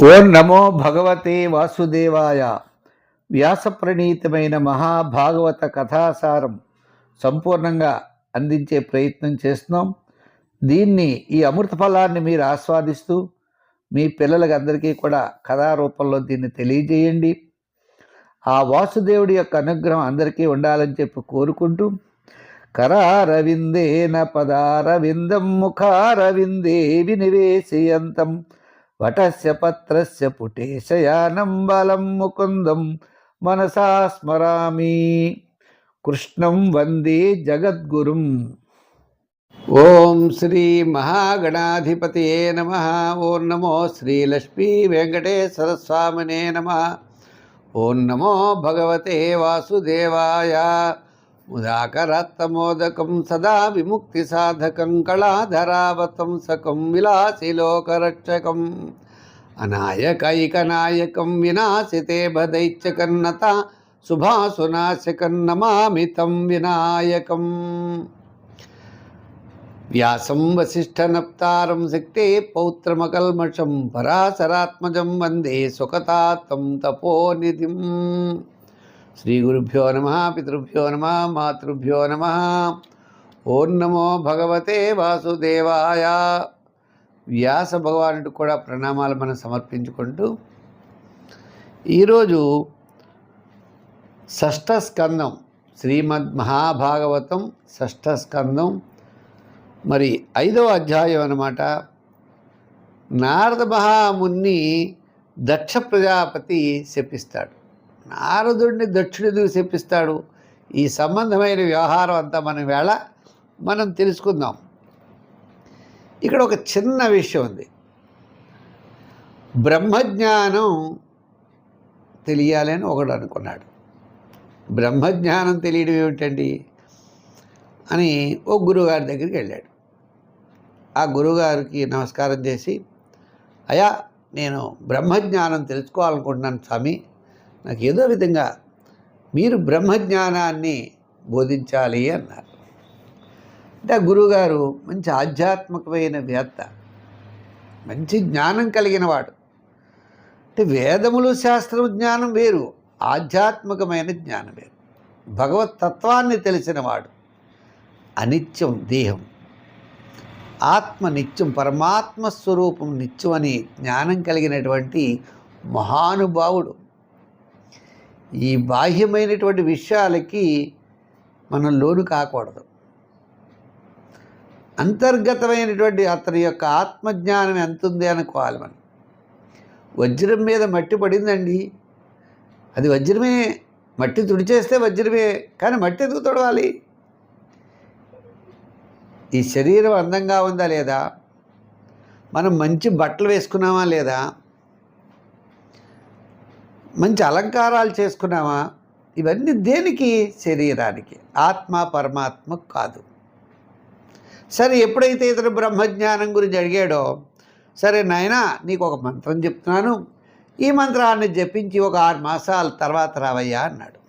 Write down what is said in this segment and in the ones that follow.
ఓం నమో భగవతే వాసుదేవాయ. వ్యాసప్రణీతమైన మహాభాగవత కథాసారం సంపూర్ణంగా అందించే ప్రయత్నం చేస్తున్నాం. ఈ అమృత ఫలాన్ని మీరు ఆస్వాదిస్తూ మీ పిల్లలకి అందరికీ కూడా కథారూపంలో దీన్ని తెలియజేయండి. ఆ వాసుదేవుడి యొక్క అనుగ్రహం అందరికీ ఉండాలని చెప్పి కోరుకుంటూ, కరారవిందేన పదారవిందం ముఖారవిందే వినివేశయంతం వటస్య పత్రస్య పుటేశయానం బలం ముకుందం మనసా స్మరామి. కృష్ణం వందే జగద్గురుం. ఓం శ్రీ మహాగణాధిపతయే నమః. ఓం నమో శ్రీ లక్ష్మీ వెంకటేశ్వర స్వామినే నమః. ఓం నమో భగవతే వాసుదేవాయ. ముదాకరత్తమోదకం సదా విముక్తి సాధకం కళాధరావతంసకం విలాసిలోకరక్షకం అనాయకైకనాయకం వినాశితే బదైత్యకన్నత శుభాసునాశకం నమామి తం వినాయకం. వ్యాసం వసిష్ఠనప్తారం శక్తే పౌత్రమకల్మషం పరాశరాత్మజం వందే సుఖతాత్తం తపోనిధిం. శ్రీ గురుభ్యో నమ, పితృభ్యో నమ, మాతృభ్యో నమ. ఓం నమో భగవతే వాసుదేవాయ. వ్యాస భగవానుడికి కూడా ప్రణామాలు మనం సమర్పించుకుంటూ, ఈరోజు షష్ఠ స్కందం, శ్రీమద్ మహాభాగవతం షష్ఠ స్కందం, మరి 5వ అధ్యాయం అన్నమాట. నారద మహాముని దక్ష ప్రజాపతి శపిస్తాడు. నారదుడిని దక్షుడికి శపిస్తాడు. ఈ సంబంధమైన వ్యవహారం అంతా మనం తెలుసుకుందాం. ఇక్కడ ఒక చిన్న విషయం ఉంది. బ్రహ్మజ్ఞానం తెలియాలని ఒకడు అనుకున్నాడు. బ్రహ్మజ్ఞానం తెలియడం ఏమిటండి అని ఓ గురువుగారి దగ్గరికి వెళ్ళాడు. ఆ గురువుగారికి నమస్కారం చేసి, అయ్యా, నేను బ్రహ్మజ్ఞానం తెలుసుకోవాలనుకుంటున్నాను స్వామి, నాకు ఏదో విధంగా మీరు బ్రహ్మజ్ఞానాన్ని బోధించాలి అన్నారు. అంటే ఆ గురువుగారు మంచి ఆధ్యాత్మికమైన వేత్త, మంచి జ్ఞానం కలిగిన వాడు. అంటే వేదములు శాస్త్ర జ్ఞానం వేరు, ఆధ్యాత్మికమైన జ్ఞానం వేరు. భగవత్ తత్వాన్ని తెలిసినవాడు. అనిత్యం దేహం, ఆత్మ నిత్యం, పరమాత్మ స్వరూపం నిత్యం అని జ్ఞానం కలిగినటువంటి మహానుభావుడు. ఈ బాహ్యమైనటువంటి విషయాలకి మనం లోను కాకూడదు. అంతర్గతమైనటువంటి అతని యొక్క ఆత్మజ్ఞానం ఎంత ఉంది అనుకోవాలి మనం. వజ్రం మీద మట్టి పడిందండి, అది వజ్రమే. మట్టి తుడిచేస్తే వజ్రమే, కానీ మట్టి ఎందుకు తుడవాలి? ఈ శరీరం అందంగా ఉందా లేదా? మనం మంచి బట్టలు వేసుకున్నామా లేదా? మంచి అలంకారాలు చేసుకున్నామా? ఇవన్నీ దేనికి? శరీరానికి. ఆత్మ పరమాత్మ కాదు. సరే, ఎప్పుడైతే ఇతను బ్రహ్మజ్ఞానం గురించి అడిగాడో, సరే నాయనా, నీకు ఒక మంత్రం చెప్తున్నాను, ఈ మంత్రాన్ని జపించి ఒక 6 మాసాల తర్వాత రావయ్యా అన్నాడు.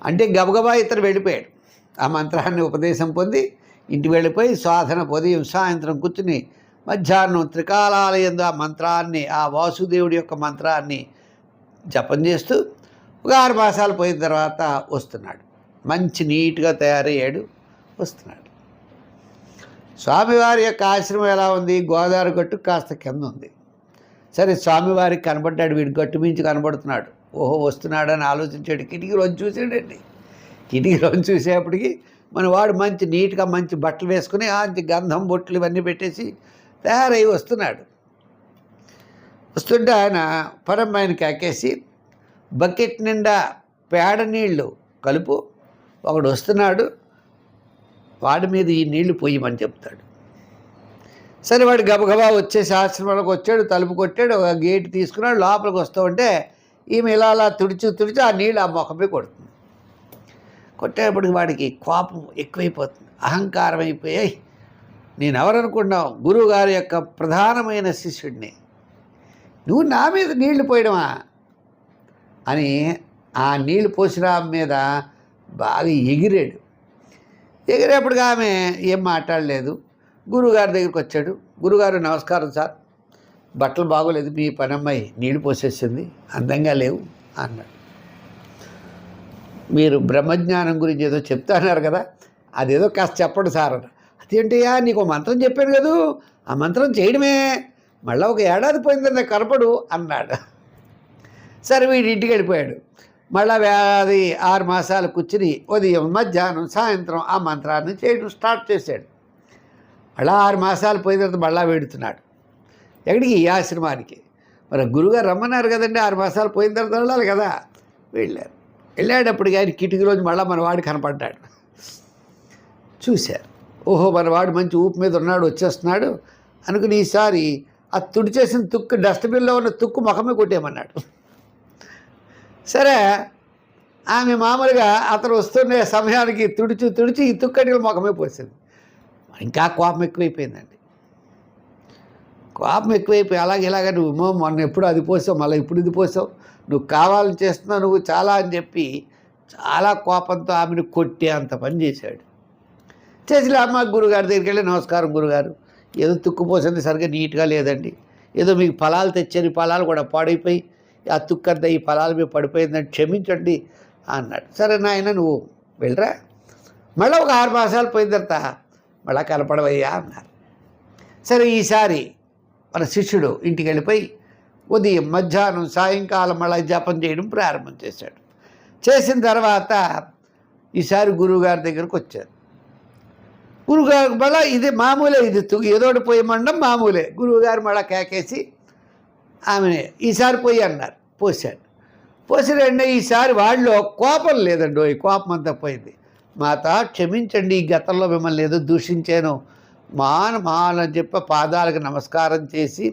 అంటే గబగబా ఇతను వెళ్ళిపోయాడు. ఆ మంత్రాన్ని ఉపదేశం పొంది ఇంటికి వెళ్ళిపోయి సాధన ఉదయం సాయంత్రం కూర్చుని మధ్యాహ్నం త్రికాలాలయందు ఆ మంత్రాన్ని, ఆ వాసుదేవుడి యొక్క మంత్రాన్ని జపం చేస్తూ ఒక 6 మాసాలు పోయిన తర్వాత వస్తున్నాడు. మంచి నీట్గా తయారయ్యాడు, వస్తున్నాడు. స్వామివారి యొక్క ఆశ్రమం ఎలా ఉంది? గోదావరి గట్టు కాస్త కింద ఉంది. సరే, స్వామివారికి కనబడ్డాడు. వీడి గట్టు మించి కనబడుతున్నాడు. ఓహో, వస్తున్నాడని ఆలోచించాడు. కిటికీలోంచి చూసాడండి. కిటికీలోంచి చూసేప్పటికి మన వాడు మంచి నీట్గా మంచి బట్టలు వేసుకుని మంచి గంధం బొట్లు ఇవన్నీ పెట్టేసి తయారై వస్తున్నాడు. వస్తుంటే ఆయన పరమ్మాయిని కాకేసి, బకెట్ నిండా పేడ నీళ్లు కలుపు, ఒకడు వస్తున్నాడు, వాడి మీద ఈ నీళ్లు పోయమని చెప్తాడు. సరే, వాడు గబగబా వచ్చేసి ఆశ్రమంలోకి వచ్చాడు, తలుపు కొట్టాడు, ఒక గేట్ తీసుకున్నాడు, లోపలికి వస్తూ ఉంటే ఈమె ఇలా తుడిచి ఆ నీళ్ళు ఆ మొఖమే కొడుతుంది. కొట్టేటప్పటికి వాడికి కోపం ఎక్కువైపోతుంది, అహంకారం అయిపోయాయి. నేను ఎవరనుకున్నావు? గురువుగారి యొక్క ప్రధానమైన శిష్యుడిని, నువ్వు నా మీద నీళ్లు పోయడమా అని ఆ నీళ్లు పోసిన మీద బాగా ఎగిరాడు. ఎగిరేపటికి ఆమె ఏం మాట్లాడలేదు. గురువుగారి దగ్గరికి వచ్చాడు. గురుగారు, నమస్కారం సార్, బట్టలు బాగోలేదు, మీ పనమ్మాయి నీళ్లు పోసేసింది, అందంగా లేవు అన్నాడు. మీరు బ్రహ్మజ్ఞానం గురించి ఏదో చెప్తున్నారు కదా, అదేదో కాస్త చెప్పండి సార్ అన్న. అదేంటయ్యా, నీకు మంత్రం చెప్పాను కదా, ఆ మంత్రం చేయడమే, మళ్ళీ ఒక ఏడాది పోయిందని కనపడు అన్నాడు. సరే వీడి ఇంటికి వెళ్ళిపోయాడు. మళ్ళీ అది 6 మాసాలు కూర్చుని ఉదయం మధ్యాహ్నం సాయంత్రం ఆ మంత్రాన్ని చేయడం స్టార్ట్ చేశాడు. మళ్ళీ 6 మాసాలు పోయిన తర్వాత మళ్ళీ వేడుతున్నాడు. ఎక్కడికి? ఈ ఆశ్రమానికి. మరి గురుగారు రమ్మన్నారు కదండి, 6 మాసాలు పోయిన తర్వాత వెళ్ళాలి కదా. వెళ్ళేటప్పటికి ఆయన కిటికీలోంచి మళ్ళీ మన వాడు కనపడ్డాడు. చూశారు, ఓహో మనవాడు మంచి ఊపు మీద ఉన్నాడు, వచ్చేస్తున్నాడు అనుకుని ఈసారి ఆ తుడిచేసిన తుక్కు, డస్ట్బిన్లో ఉన్న తుక్కు ముఖమే కొట్టేయమన్నాడు. సరే ఆమె మామూలుగా అతను వస్తున్న సమయానికి తుడిచి ఈ తుక్కడిలో ముఖమే పోసింది. ఇంకా కోపం ఎక్కువైపోయిందండి. కోపం ఎక్కువైపోయి ఇలాగ నువ్వు మొన్న ఎప్పుడు అది పోసావు, మళ్ళీ ఇప్పుడు ఇది పోసావు, నువ్వు కావాలని చేస్తున్నావు నువ్వు చాలా అని చెప్పి చాలా కోపంతో ఆమెను కొట్టి అంత పని చేశాడు. చేసి అమ్మ గురుగారి దగ్గరికి వెళ్ళి, నమస్కారం గురుగారు, ఏదో తుక్కుపోసింది సరిగ్గా నీట్గా లేదండి, ఏదో మీకు ఫలాలు తెచ్చారు, ఫలాలు కూడా పాడైపోయి ఆ తుక్కంతా ఈ ఫలాల మీద పడిపోయిందని క్షమించండి అన్నాడు. సరే నాయన నువ్వు వెళ్ళరా, మళ్ళీ ఒక 6 మాసాలు పోయిన తర్వాత మళ్ళీ కనపడవయ్యా అన్నారు. సరే ఈసారి మన శిష్యుడు ఇంటికి వెళ్ళిపోయి ఉదయం మధ్యాహ్నం సాయంకాలం మళ్ళీ జపం చేయడం ప్రారంభం చేశాడు. చేసిన తర్వాత ఈసారి గురువుగారి దగ్గరకు వచ్చారు. గురువుగారు మళ్ళీ ఇది మామూలే, ఇది ఏదోటి పోయమండం మామూలే. గురువుగారు మళ్ళీ కేకేసి ఆమెనే ఈసారి పోయి అన్నారు. పోసాడు. ఈసారి వాళ్ళలో కోపం లేదండి, ఈ కోపం అంతా పోయింది. మాత క్షమించండి, ఈ గతంలో మిమ్మల్ని ఏదో దూషించాను, మానని చెప్పి పాదాలకు నమస్కారం చేసి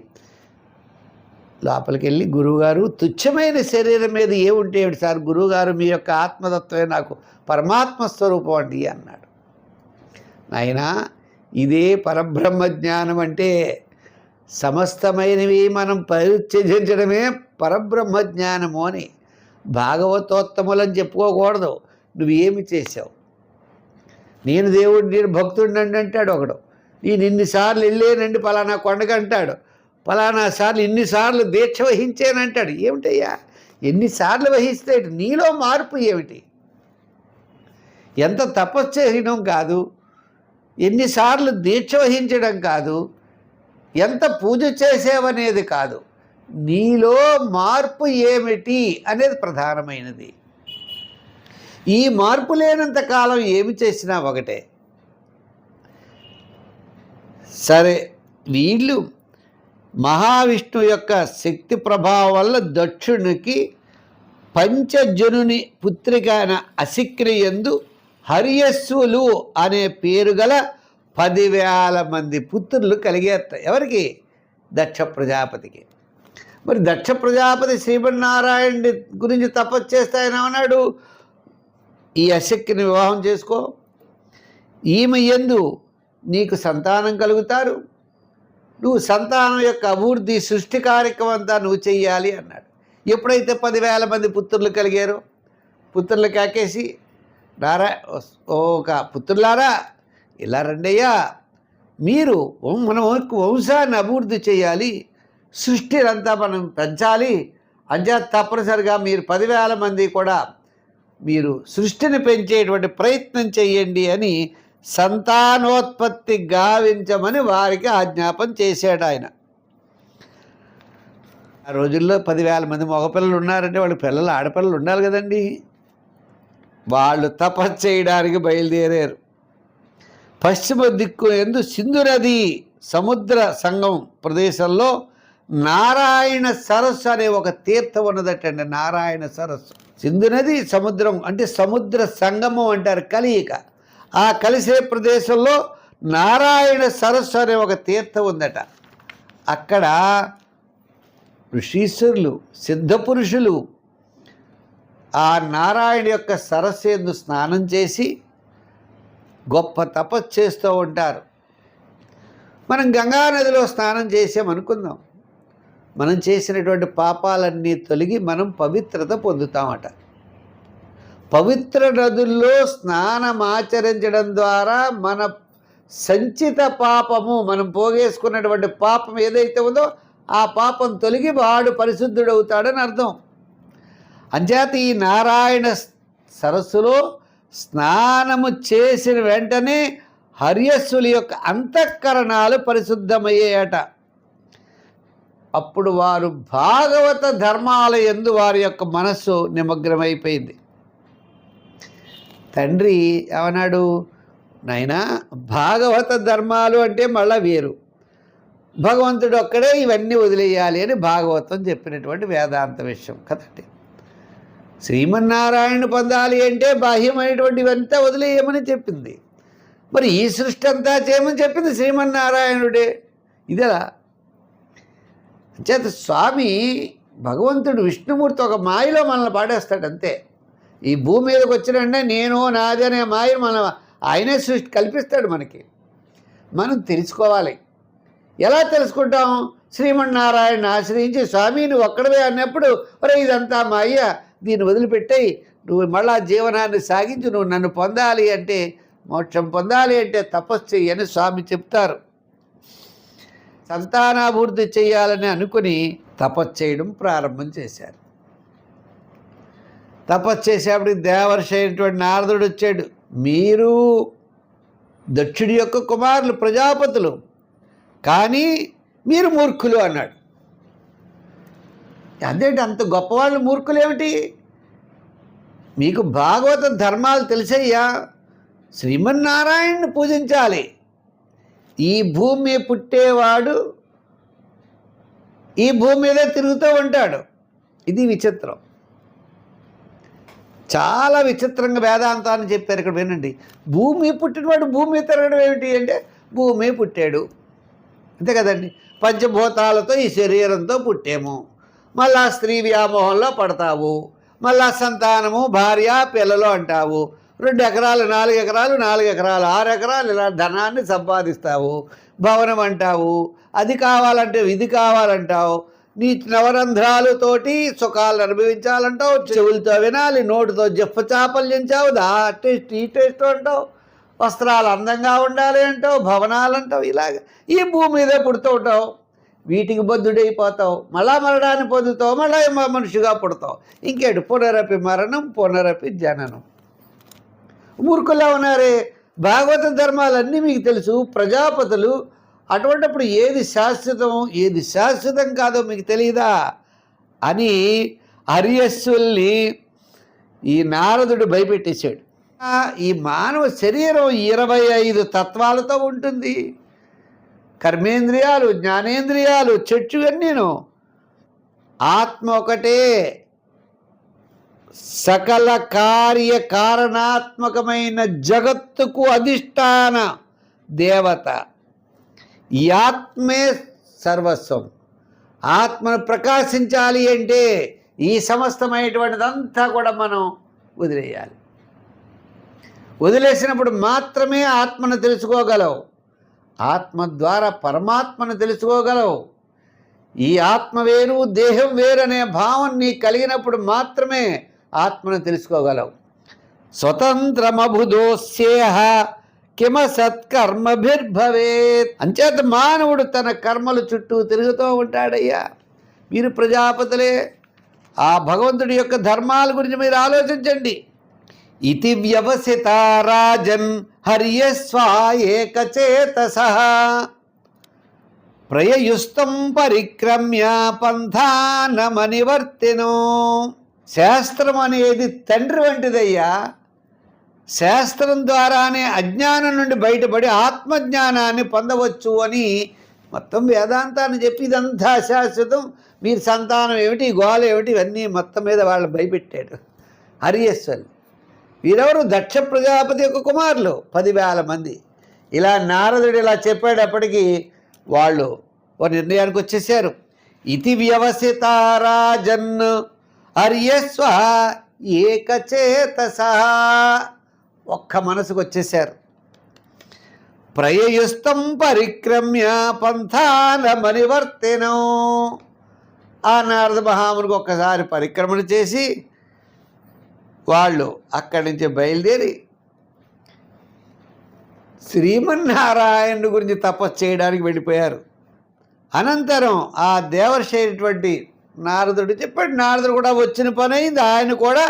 లోపలికి వెళ్ళి, గురువుగారు తుచ్చమైన శరీరం మీద ఏముంటే ఏమిటి సార్, గురువుగారు మీ యొక్క ఆత్మతత్వమే నాకు పరమాత్మ స్వరూపం అండి అన్నాడు. నాయనా ఇదే పరబ్రహ్మ జ్ఞానం అంటే, సమస్తమైనవి మనం పరిత్యజించడమే పరబ్రహ్మ జ్ఞానము అని. భాగవతోత్తములని చెప్పుకోకూడదు. నువ్వేమి చేసావు, నేను దేవుడు, నేను భక్తుడినండి అంటాడు ఒకడు, నేను ఇన్నిసార్లు వెళ్ళేనండి పలానా కొండకు అంటాడు, పలానా సార్లు ఇన్నిసార్లు దీక్ష వహించానంటాడు. ఏమిటయ్యా, ఎన్నిసార్లు వహిస్తే నీలో మార్పు ఏమిటి? ఎంత తపస్సు చేయడం కాదు, ఎన్నిసార్లు దీక్ష వహించడం కాదు, ఎంత పూజ చేసేవనేది కాదు, నీలో మార్పు ఏమిటి అనేది ప్రధానమైనది. ఈ మార్పు లేనంత కాలం ఏమి చేసినా ఒకటే. సరే వీళ్ళు మహావిష్ణు యొక్క శక్తి ప్రభావం వల్ల దక్షునికి పంచజనుని పుత్రిక అయిన అసిక్రి యందు హరియస్సులు అనే పేరు గల 10,000 మంది పుత్రులు కలిగేట. ఎవరికి? దక్ష ప్రజాపతికి. మరి దక్ష ప్రజాపతి శ్రీమన్నారాయణుడి గురించి తపస్సు చేస్తే ఆయన అన్నాడు, ఈ అశక్తిని వివాహం చేసుకో, ఈమె యందు నీకు సంతానం కలుగుతారు, నువ్వు సంతానం యొక్క అభివృద్ధి సృష్టి కార్యక్రమం అంతా నువ్వు చెయ్యాలి అన్నాడు. ఎప్పుడైతే 10,000 మంది పుత్రులు కలిగారో, పుత్రులు కాకేసి ఒక పుత్రులారా ఇలా రండయ్యా, మీరు మన వంశాన్ని అభివృద్ధి చేయాలి, సృష్టిని అంతా మనం పెంచాలి, అంచేత తప్పనిసరిగా మీరు 10,000 మంది కూడా మీరు సృష్టిని పెంచేటువంటి ప్రయత్నం చేయండి అని సంతానోత్పత్తి గావించమని వారికి ఆజ్ఞాపన చేశాడు ఆయన. ఆ రోజుల్లో 10,000 మంది మగపిల్లలు ఉన్నారంటే వాళ్ళ పిల్లలు ఆడపిల్లలు ఉండాలి కదండి. వాళ్ళు తపస్సు చేయడానికి బయలుదేరారు. పశ్చిమ దిక్కు యందు సింధు నది సముద్ర సంగం ప్రదేశంలో నారాయణ సరస్సు అనే ఒక తీర్థం ఉన్నదటండి. నారాయణ సరస్సు, సింధు నది సముద్రం అంటే సముద్ర సంగమం అంటారు, కలియిక. ఆ కలిసే ప్రదేశంలో నారాయణ సరస్సు అనే ఒక తీర్థం ఉందట. అక్కడ ఋషీశ్వరులు, సిద్ధపురుషులు ఆ నారాయణ యొక్క సరస్సు యందు స్నానం చేసి గొప్ప తపస్సు చేస్తూ ఉంటారు. మనం గంగానదిలో స్నానం చేసామనుకుందాం, మనం చేసినటువంటి పాపాలన్నీ తొలగి మనం పవిత్రత పొందుతామట. పవిత్ర నదుల్లో స్నానమాచరించడం ద్వారా మన సంచిత పాపము, మనం పోగేసుకున్నటువంటి పాపం ఏదైతే ఉందో ఆ పాపం తొలగి వాడు పరిశుద్ధుడవుతాడని అర్థం. అంచేత ఈ నారాయణ సరస్సులో స్నానము చేసిన వెంటనే హర్యస్సుల యొక్క అంతఃకరణాలు పరిశుద్ధమయ్యాయట. అప్పుడు వారు భాగవత ధర్మాల యందు వారి యొక్క మనస్సు నిమగ్నమైపోయింది. తండ్రి ఏమన్నాడు, నాయనా భాగవత ధర్మాలు అంటే మళ్ళా వేరు, భగవంతుడు ఒక్కడే ఇవన్నీ వదిలేయాలి అని భాగవతం చెప్పినటువంటి వేదాంత విషయం కదండి. శ్రీమన్నారాయణ పొందాలి అంటే బాహ్యమైనటువంటి ఇవంతా వదిలేయమని చెప్పింది. మరి ఈ సృష్టి అంతా చేయమని చెప్పింది శ్రీమన్నారాయణుడే. ఇదలా చేత స్వామి భగవంతుడు విష్ణుమూర్తి ఒక మాయలో మనల్ని పాడేస్తాడు అంతే. ఈ భూమి మీదకి వచ్చినంటే నేను నాది అనే మాయ ఆయనే సృష్టి కల్పిస్తాడు మనకి. మనం తెలుసుకోవాలి. ఎలా తెలుసుకుంటాం? శ్రీమన్నారాయణ ఆశ్రయించి స్వామి నువ్వు ఒక్కడవే అన్నప్పుడు ఒరే ఇదంతా మాయ, దీన్ని వదిలిపెట్టాయి, నువ్వు మళ్ళా జీవనాన్ని సాగించి నువ్వు నన్ను పొందాలి అంటే, మోక్షం పొందాలి అంటే తపస్సు చెయ్యని స్వామి చెప్తారు. సంతానాభివృద్ధి చేయాలని అనుకుని తపస్సు చేయడం ప్రారంభం చేశారు. తపస్సు చేసేప్పటికి దేవర్షి అయినటువంటి నారదుడు వచ్చాడు. మీరు దక్షుడి యొక్క కుమారులు ప్రజాపతులు, కానీ మీరు మూర్ఖులు అన్నాడు. అదేంటి అంత గొప్పవాళ్ళు మూర్ఖులు ఏమిటి? మీకు భాగవత ధర్మాలు తెలిసయ్యా, శ్రీమన్నారాయణని పూజించాలి. ఈ భూమి పుట్టేవాడు ఈ భూమి మీదే తిరుగుతూ ఉంటాడు. ఇది విచిత్రం, చాలా విచిత్రంగా వేదాంతాన్ని చెప్పారు. ఇక్కడ వినండి, భూమి పుట్టినవాడు భూమి తిరగడం ఏమిటి అంటే, భూమి పుట్టాడు అంతే కదండి. పంచభూతాలతో ఈ శరీరంతో పుట్టాము, మళ్ళా స్త్రీ వ్యామోహంలో పడతావు, మళ్ళా సంతానము భార్య పిల్లలు అంటావు, 2 ఎకరాలు 4 ఎకరాలు 4 ఎకరాలు 6 ఎకరాలు ఇలా ధనాన్ని సంపాదిస్తావు, భవనం అంటావు, అది కావాలంటే ఇది కావాలంటావు, నీ నవరంధ్రాలతోటి సుఖాలు అనుభవించాలంటావు, చెవులతో వినాలి, నోటితో జఫ్ఫ చాపల్యించావు, టేస్ట్ ఈ టేస్ట్ అంటావు, వస్త్రాలు అందంగా ఉండాలి అంటావు, భవనాలు అంటావు. ఇలాగ ఈ భూమి మీదే పుడుతూ ఉంటావు, వీటికి బద్ధుడైపోతావు, మళ్ళా మరణాన్ని పొందుతావు, మళ్ళీ మనిషిగా పుడతావు. ఇంకేంటి పునరపి మరణం పునరపి జననం. మూర్ఖులా ఉన్నారే. భాగవత ధర్మాలన్నీ మీకు తెలుసు, ప్రజాపతులు. అటువంటిప్పుడు ఏది శాశ్వతం ఏది శాశ్వతం కాదో మీకు తెలియదా అని హరియస్సుల్ని ఈ నారదుడు భయపెట్టేశాడు. ఈ మానవ శరీరం 25 తత్వాలతో ఉంటుంది. కర్మేంద్రియాలు, జ్ఞానేంద్రియాలు, చెట్టు అన్నీను. ఆత్మ ఒకటే సకల కార్య కారణాత్మకమైన జగత్తుకు అధిష్టాన దేవత. ఈ ఆత్మే సర్వస్వం. ఆత్మను ప్రకాశించాలి అంటే ఈ సమస్తమైనటువంటిదంతా కూడా మనం వదిలేయాలి. వదిలేసినప్పుడు మాత్రమే ఆత్మను తెలుసుకోగలవు. ఆత్మ ద్వారా పరమాత్మను తెలుసుకోగలవు. ఈ ఆత్మ వేరు దేహం వేరనే భావం నీకు కలిగినప్పుడు మాత్రమే ఆత్మను తెలుసుకోగలవు. స్వతంత్రమభుదోస్యేహ కిమ సత్కర్మభిర్భవేత్. అంచేత మానవుడు తన కర్మల చుట్టూ తిరుగుతూ ఉంటాడయ్యా. మీరు ప్రజాపతులే. ఆ భగవంతుడి యొక్క ధర్మాల గురించి మీరు ఆలోచించండి. ఇతి వ్యవసిత రాజన్ హర్యస్వాయేకచేతసః ప్రయయుస్తం పరిక్రమ్య పంథానమనివర్తినో. శాస్త్రం అనేది తండ్రి వంటిదయ్యా. శాస్త్రం ద్వారానే అజ్ఞానం నుండి బయటపడి ఆత్మజ్ఞానాన్ని పొందవచ్చు అని మొత్తం వేదాంతాన్ని చెప్పి ఇదంతా శాశ్వతం, మీరు సంతానం ఏమిటి, గోళ ఏమిటి, ఇవన్నీ మొత్తం మీద వాళ్ళు భయపెట్టాడు హరియస్వల్. వీరెవరు? దక్ష ప్రజాపతి యొక్క కుమారులు 10,000 మంది. ఇలా నారదుడు ఇలా చెప్పేటప్పటికీ వాళ్ళు ఓ నిర్ణయానికి వచ్చేసారు. ఇతి వ్యవసిత రాజన్ హర్యస్వ ఏకచేతసః. ఒక్క మనసుకు వచ్చేసారు. ప్రయయుస్తం పరిక్రమ్య పంథానమనివర్తినో. ఆ నారద మహామునికి ఒక్కసారి పరిక్రమణ చేసి వాళ్ళు అక్కడి నుంచి బయలుదేరి శ్రీమన్నారాయణుడి గురించి తపస్సు చేయడానికి వెళ్ళిపోయారు. అనంతరం ఆ దేవర్షి అయినటువంటి నారదుడు చెప్పాడు. నారదుడు కూడా వచ్చిన పని అయింది. ఆయన కూడా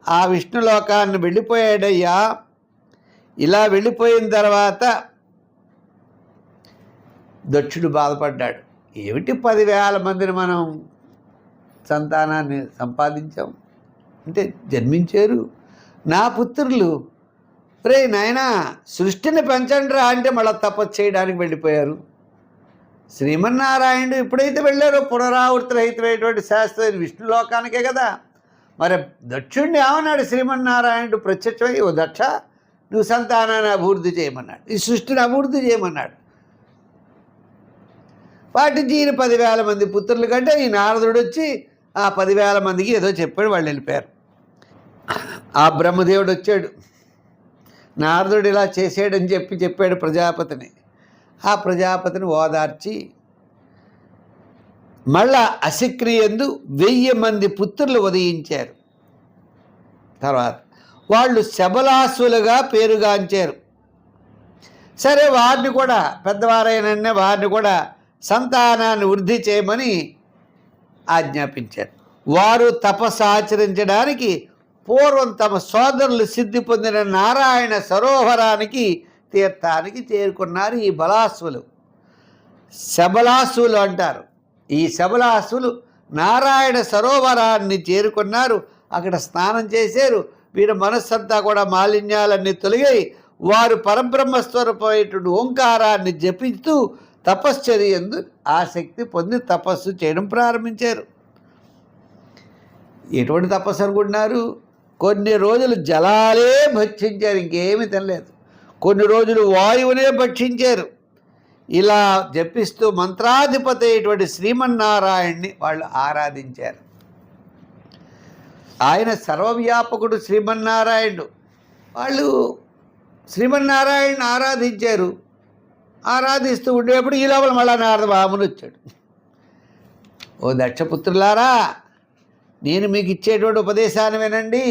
ఆ విష్ణులోకాన్ని వెళ్ళిపోయాడయ్యా. ఇలా వెళ్ళిపోయిన తర్వాత దక్షుడు బాధపడ్డాడు. ఏమిటి 10,000 మందిని మనం సంతానాన్ని సంపాదించాం అంటే జన్మించారు నా పుత్రులు. రే నాయనా, సృష్టిని పెంచండిరా అంటే మళ్ళీ తపస్సు చేయడానికి వెళ్ళిపోయారు. శ్రీమన్నారాయణుడు ఎప్పుడైతే వెళ్ళారో పునరావృతి రహితమైనటువంటి శాస్త్రం విష్ణులోకానికే కదా. మరి దక్షుడిని ఏమన్నాడు శ్రీమన్నారాయణుడు ప్రత్యక్షమై, ఓ దక్ష, నువ్వు సంతానాన్ని అభివృద్ధి చేయమన్నాడు, ఈ సృష్టిని అభివృద్ధి చేయమన్నాడు. వాటికి ఈయన 10,000 మంది పుత్రుల కంటే ఈ నారదుడు వచ్చి ఆ 10,000 మందికి ఏదో చెప్పాడు, వాళ్ళు వెళ్ళిపోయారు. ఆ బ్రహ్మదేవుడు వచ్చాడు, నారదుడు ఇలా చేసాడని చెప్పాడు ప్రజాపతిని. ఆ ప్రజాపతిని ఓదార్చి మళ్ళా అశక్రియందు 1000 మంది పుత్రులు ఉదయించారు. తర్వాత వాళ్ళు శబలాసులుగా పేరుగాంచారు. సరే, వారిని కూడా పెద్దవారైన వారిని కూడా సంతానాన్ని వృద్ధి చేయమని ఆజ్ఞాపించారు. వారు తపస్సు ఆచరించడానికి పూర్వం తమ సోదరులు సిద్ధి పొందిన నారాయణ సరోవరానికి తీర్థానికి చేరుకున్నారు. ఈ బలాసులు శబలాసులు అంటారు. ఈ శబలాసులు నారాయణ సరోవరాన్ని చేరుకున్నారు. అక్కడ స్నానం చేశారు. వీరి మనస్సంతా కూడా మాలిన్యాలన్నీ తొలగాయి. వారు పరబ్రహ్మస్వరూపమైనటువంటి ఓంకారాన్ని జపిస్తూ తపశ్చర్యందు ఆసక్తి పొంది తపస్సు చేయడం ప్రారంభించారు. ఎటువంటి తపస్సు అనుకుంటున్నారు? కొన్ని రోజులు జలాలే భక్షించారు, ఇంకేమీ తినలేదు. కొన్ని రోజులు వాయువునే భక్షించారు. ఇలా జపిస్తూ మంత్రాధిపతి అయినటువంటి శ్రీమన్నారాయణ్ణి వాళ్ళు ఆరాధించారు. ఆయన సర్వవ్యాపకుడు శ్రీమన్నారాయణుడు. వాళ్ళు శ్రీమన్నారాయణ్ని ఆరాధించారు. ఆరాధిస్తూ ఉండేప్పుడు ఈ లోపల మళ్ళా నారద మహాముని వచ్చాడు. ఓ దక్షపుత్రులారా, నేను మీకు ఇచ్చేటువంటి ఉపదేశాన్ని వినండి.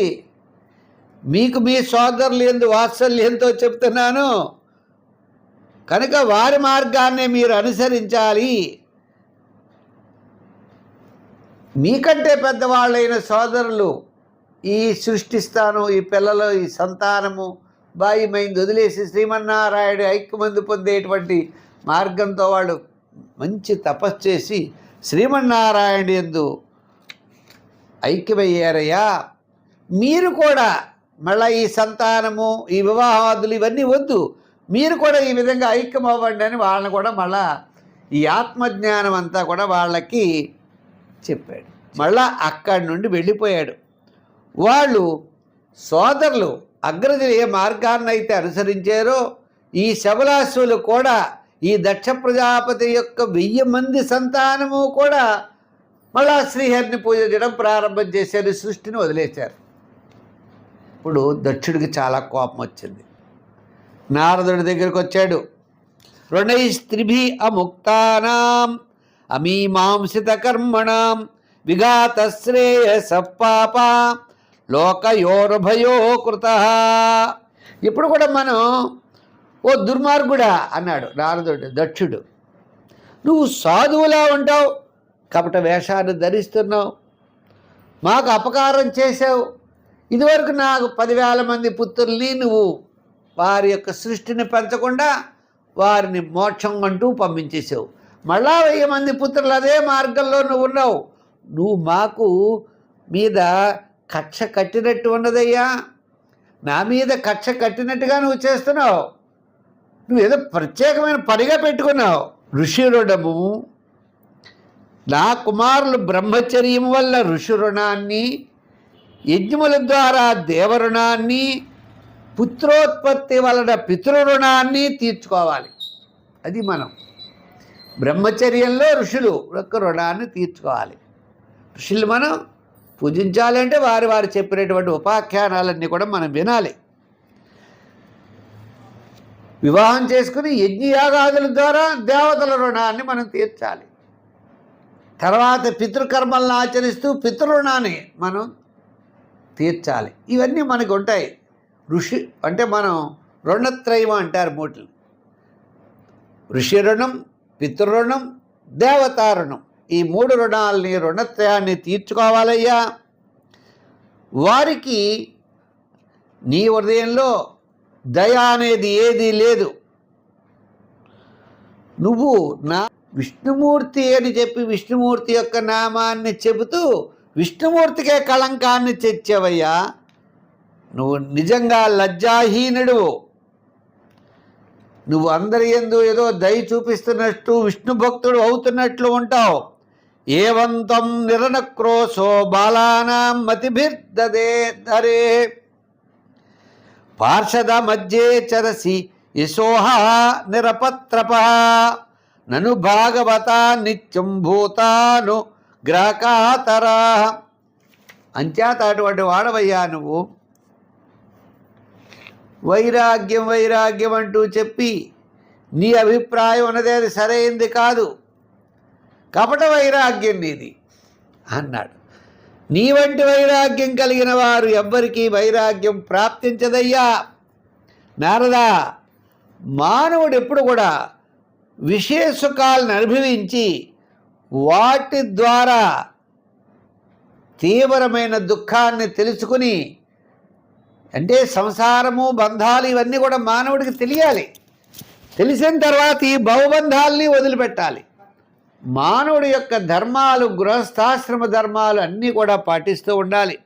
మీకు మీ సోదరులు ఎందు వాత్సల్యంతో చెప్తున్నాను కనుక వారి మార్గాన్నే మీరు అనుసరించాలి. మీకంటే పెద్దవాళ్ళైన సోదరులు ఈ సృష్టిస్తాను, ఈ పిల్లలు, ఈ సంతానము బాయిమైంది వదిలేసి శ్రీమన్నారాయణ ఐక్యమందు పొందేటువంటి మార్గంతో వాళ్ళు మంచి తపస్సు చేసి శ్రీమన్నారాయణ యందు ఐక్యమయ్యారయ్యా. మీరు కూడా మళ్ళీ ఈ సంతానము, ఈ వివాహాదులు ఇవన్నీ వద్దు, మీరు కూడా ఈ విధంగా ఐక్యం అవ్వండి అని వాళ్ళని కూడా మళ్ళా ఈ ఆత్మజ్ఞానం అంతా కూడా వాళ్ళకి చెప్పాడు. మళ్ళా అక్కడి నుండి వెళ్ళిపోయాడు. వాళ్ళు సోదరులు అగ్రజులు ఏ మార్గాన్ని అయితే అనుసరించారో ఈ శబలాసులు కూడా ఈ దక్ష ప్రజాపతి యొక్క 1000 మంది సంతానము కూడా మళ్ళా శ్రీహరిని పూజ చేయడం ప్రారంభం చేశారు. సృష్టిని వదిలేశారు. ఇప్పుడు దక్షుడికి చాలా కోపం వచ్చింది. నారదుడి దగ్గరికి వచ్చాడు. రుణైస్త్రిభి అముక్తానాం అమీమాంసిత కర్మణాం విఘాత శ్రేయస పాప లోకయోర్భయో కృత. ఇప్పుడు కూడా మనం ఓ దుర్మార్గుడా అన్నాడు నారదుడు. దక్షుడు, నువ్వు సాధువులా ఉంటావు, కపట వేషాన్ని ధరిస్తున్నావు, మాకు అపకారం చేసావు. ఇదివరకు నాకు 10,000 మంది పుత్రుల్ని నువ్వు వారి యొక్క సృష్టిని పెంచకుండా వారిని మోక్షం అంటూ పంపించేసావు. మళ్ళా 1000 మంది పుత్రులు అదే మార్గంలో నువ్వు ఉన్నావు. నువ్వు మాకు మీద కక్ష కట్టినట్టు ఉన్నదయ్యా. నా మీద కక్ష కట్టినట్టుగా నువ్వు చేస్తున్నావు. నువ్వేదో ప్రత్యేకమైన పనిగా పెట్టుకున్నావు. ఋషి రుణము, నా కుమారులు బ్రహ్మచర్యం వల్ల ఋషి రుణాన్ని, యజ్ఞముల ద్వారా దేవరుణాన్ని, పుత్రోత్పత్తి వలన పితృరుణాన్ని తీర్చుకోవాలి. అది మనం బ్రహ్మచర్యంలో ఋషులు యొక్క రుణాన్ని తీర్చుకోవాలి. ఋషులు మనం పూజించాలి అంటే వారు చెప్పినటువంటి ఉపాఖ్యానాలన్నీ కూడా మనం వినాలి. వివాహం చేసుకుని యజ్ఞయాగాదుల ద్వారా దేవతల రుణాన్ని మనం తీర్చాలి. తర్వాత పితృకర్మలను ఆచరిస్తూ పితృరుణాన్ని మనం తీర్చాలి. ఇవన్నీ మనకు ఉంటాయి. ఋషి అంటే మనం రుణత్రయం అంటారు. మూటలు ఋషి రుణం, పితృరుణం, దేవతా రుణం. ఈ 3 రుణాలని, రుణత్రయాన్ని తీర్చుకోవాలయ్యా. వారికి నీ హృదయంలో దయ అనేది ఏదీ లేదు. నువ్వు నా విష్ణుమూర్తి అని చెప్పి విష్ణుమూర్తి యొక్క నామాన్ని చెబుతూ విష్ణుమూర్తికే కళంకాన్ని తెచ్చావయ్యా. నువ్వు నిజంగా లజ్జాహీనుడు. నువ్వు అందరి యందు ఏదో దయ చూపిస్తున్నట్టు విష్ణు భక్తుడు అవుతున్నట్లు ఉంటావు. ఏవంతం నిరనక్రోశో బాలానాం మతిభిర్దదే ధరే పార్షద మధ్యే చరసి యశోహ నిరపత్రప నను భాగవత నిత్యం భూతాను గ్రాకాతరా. అంచేత అటువంటి వాడవయ్యా నువ్వు. వైరాగ్యం వైరాగ్యం అంటూ చెప్పి నీ అభిప్రాయం ఉన్నదే అది సరైంది కాదు, కపట వైరాగ్యం నీది అన్నాడు. నీ వంటి వైరాగ్యం కలిగిన వారు ఎవ్వరికీ వైరాగ్యం ప్రాప్తించదయ్యా. నారదా, మానవుడు ఎప్పుడు కూడా విషయ సుఖాలను అనుభవించి వాటి ద్వారా తీవ్రమైన దుఃఖాన్ని తెలుసుకుని, అంటే సంసారము, బంధాలు ఇవన్నీ కూడా మానవుడికి తెలియాలి. తెలిసిన తర్వాత ఈ భవబంధాలని వదిలిపెట్టాలి. మానవుడి యొక్క ధర్మాలు, గృహస్థాశ్రమ ధర్మాలు అన్నీ కూడా పాటిస్తూ ఉండాలి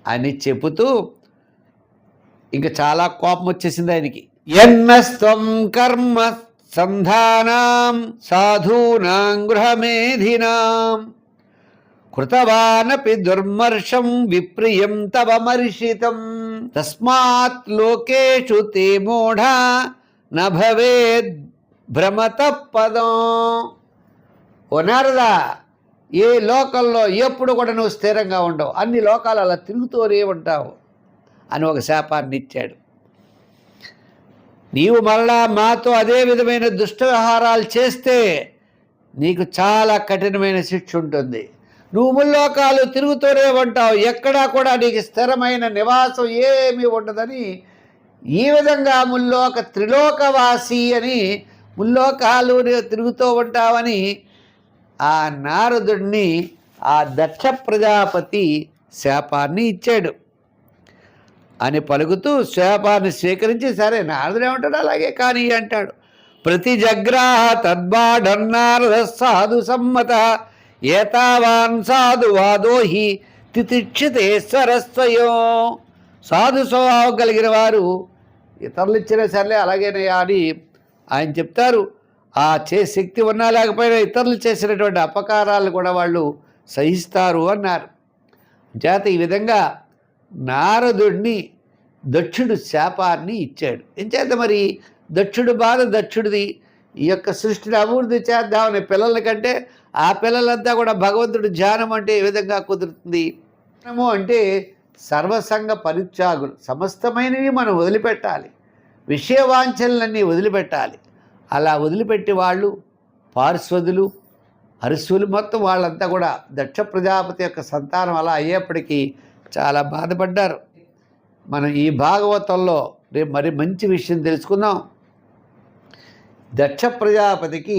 అని చెబుతూ ఇంకా చాలా కోపం వచ్చేసింది ఆయనకి. యన్నస్త్వం కర్మ సంధానాం సాధూనాం గృహమేధినాం కృతవానపి దుర్మర్షం విప్రియం తవ మర్షితం తస్మాత్ లోకేషు తే మూఢా న భవేద్ భ్రమత పదం. ఓ నారదా, ఏ లోకంలో ఎప్పుడు కూడా నువ్వు స్థిరంగా ఉండవు, అన్ని లోకాలు అలా తిరుగుతూనే ఉంటావు అని ఒక శాపాన్ని ఇచ్చాడు. నీవు మరలా మాతో అదే విధమైన దుష్ట వ్యవహారాలు చేస్తే నీకు చాలా కఠినమైన శిక్ష ఉంటుంది. నువ్వు ముల్లోకాలు తిరుగుతూనే ఉంటావు, ఎక్కడా కూడా నీకు స్థిరమైన నివాసం ఏమీ ఉండదని ఈ విధంగా త్రిలోకవాసి అని ముల్లోకాలు తిరుగుతూ ఉంటావని ఆ నారదుడిని ఆ దక్ష ప్రజాపతి శాపాన్ని ఇచ్చాడు అని పలుకుతూ శాపాన్ని స్వీకరించి, సరే నారదుడు ఏమంటాడు అలాగే కానీ అంటాడు. ప్రతి జగ్రాహ తద్బాఢన్నారద సాధు సమ్మత ఏతావాన్ సాధు వాదోహి తితిక్షితేశ్వరస్వయం. సాధు స్వభావం కలిగిన వారు ఇతరులు ఇచ్చినా సర్లే అలాగేనయ్యా అని ఆయన చెప్తారు. ఆ శక్తి ఉన్నా లేకపోయినా ఇతరులు చేసినటువంటి అపకారాలు కూడా వాళ్ళు సహిస్తారు అన్నారు. చేత ఈ విధంగా నారదుడిని దక్షుడు శాపాన్ని ఇచ్చాడు. ఎంచేత మరి దక్షుడు బాధ దక్షుడిది. ఈ యొక్క సృష్టిని అభివృద్ధి చేద్దామని పిల్లల కంటే ఆ పిల్లలంతా కూడా భగవంతుడు ధ్యానం అంటే ఏ విధంగా కుదురుతుంది? ధ్యానము అంటే సర్వసంగ పరిత్యాగులు, సమస్తమైనవి మనం వదిలిపెట్టాలి, విషయవాంఛనలన్నీ వదిలిపెట్టాలి. అలా వదిలిపెట్టి వాళ్ళు పార్శ్వదులు, అరుసులు మొత్తం వాళ్ళంతా కూడా దక్ష ప్రజాపతి యొక్క సంతానం అలా అయ్యేప్పటికీ చాలా బాధపడ్డారు. మనం ఈ భాగవతంలో రేపు మరి మంచి విషయం తెలుసుకుందాం. దక్ష ప్రజాపతికి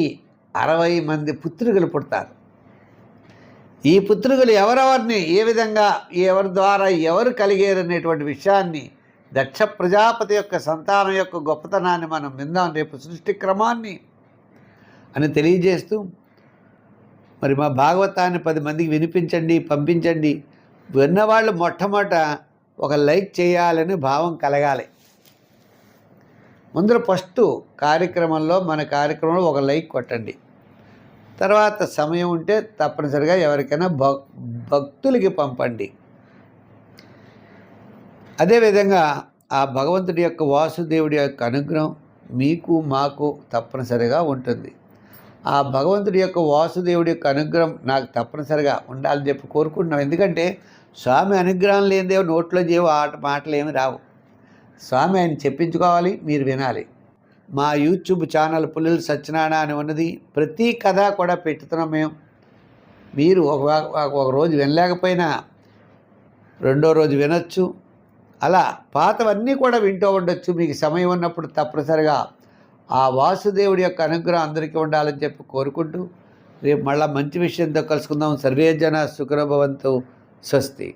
60 మంది పుత్రులు పుడతారు. ఈ పుత్రులు ఎవరెవరిని ఏ విధంగా ఎవరి ద్వారా ఎవరు కలిగారనేటువంటి విషయాన్ని, దక్ష ప్రజాపతి యొక్క సంతానం యొక్క గొప్పతనాన్ని మనం విందాం రేపు సృష్టి క్రమాన్ని అని తెలియజేస్తూ, మరి మా భాగవతాన్ని 10 మందికి వినిపించండి, పంపించండి. విన్నవాళ్ళు మొట్టమొదట ఒక లైక్ చేయాలని భావం కలగాలి. ముందర ఫస్ట్ కార్యక్రమంలో మన కార్యక్రమంలో ఒక లైక్ కొట్టండి. తర్వాత సమయం ఉంటే తప్పనిసరిగా ఎవరికైనా భక్తులకి పంపండి. అదేవిధంగా ఆ భగవంతుడి యొక్క వాసుదేవుడి యొక్క అనుగ్రహం మీకు మాకు తప్పనిసరిగా ఉంటుంది. ఆ భగవంతుడి యొక్క వాసుదేవుడి యొక్క అనుగ్రహం నాకు తప్పనిసరిగా ఉండాలని చెప్పి కోరుకుంటున్నాం. ఎందుకంటే స్వామి అనుగ్రహం లేనిదేవో నోట్లో చేవో మాటలు ఏమి రావు. స్వామి ఆయన చెప్పించుకోవాలి, మీరు వినాలి. మా యూట్యూబ్ ఛానల్ పుల్లెల సత్యనారాయణ అని ఉన్నది. ప్రతి కథ కూడా పెట్టుతున్నాం మేము. మీరు ఒక రోజు వినలేకపోయినా రెండో రోజు వినొచ్చు. అలా పాతవన్నీ కూడా వింటూ ఉండొచ్చు. మీకు సమయం ఉన్నప్పుడు తప్పనిసరిగా ఆ వాసుదేవుడి యొక్క అనుగ్రహం అందరికీ ఉండాలని చెప్పి కోరుకుంటూ రేపు మళ్ళీ మంచి విషయంతో కలుసుకుందాం. సర్వే జన సుఖినో భవంతు. స్వస్తి.